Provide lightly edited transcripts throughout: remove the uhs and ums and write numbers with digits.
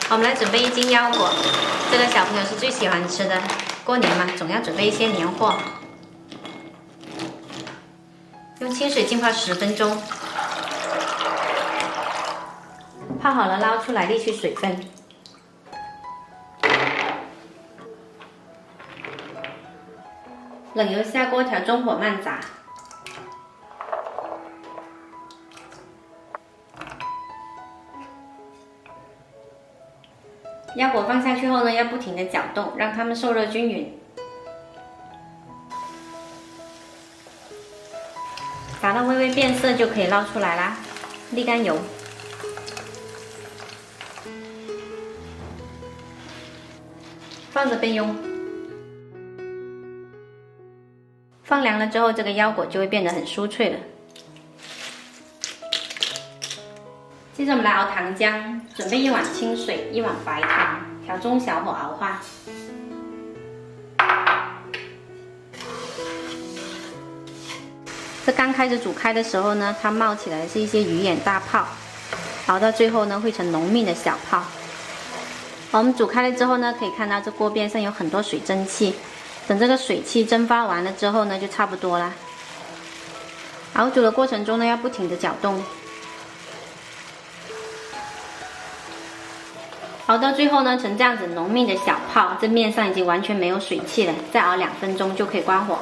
我们来准备1斤腰果，这个小朋友是最喜欢吃的。过年嘛，总要准备一些年货。用清水浸泡10分钟，泡好了捞出来沥去水分。冷油下锅，调中火慢炸。腰果放下去后呢，要不停的搅动，让它们受热均匀。炸到微微变色就可以捞出来啦，沥干油。放着备用。放凉了之后，这个腰果就会变得很酥脆了。接着我们来熬糖浆，准备1碗清水，1碗白糖，调中小火熬化。这刚开始煮开的时候呢，它冒起来的是一些鱼眼大泡，熬到最后呢，会成浓密的小泡。我们煮开了之后呢，可以看到这锅边上有很多水蒸气。等这个水汽蒸发完了之后呢，就差不多啦。熬煮的过程中呢，要不停的搅动。熬到最后呢，成这样子浓密的小泡，这面上已经完全没有水汽了。再熬2分钟就可以关火。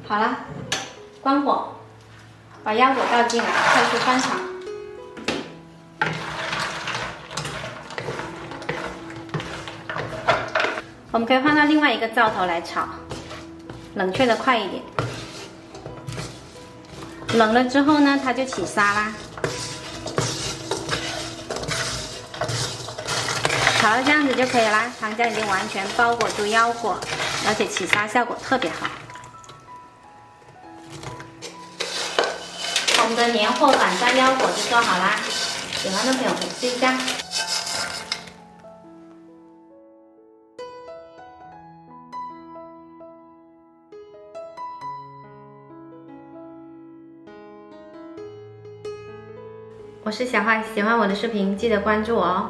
好了，关火，把腰果倒进来，快速翻炒。我们可以换到另外一个灶头来炒，冷却的快一点。冷了之后呢，它就起沙啦。炒到这样子就可以啦，糖浆已经完全包裹住腰果，而且起沙效果特别好。我们的年货板砖腰果就做好啦，喜欢的朋友可以试一下。我是小坏，喜欢我的视频记得关注我哦。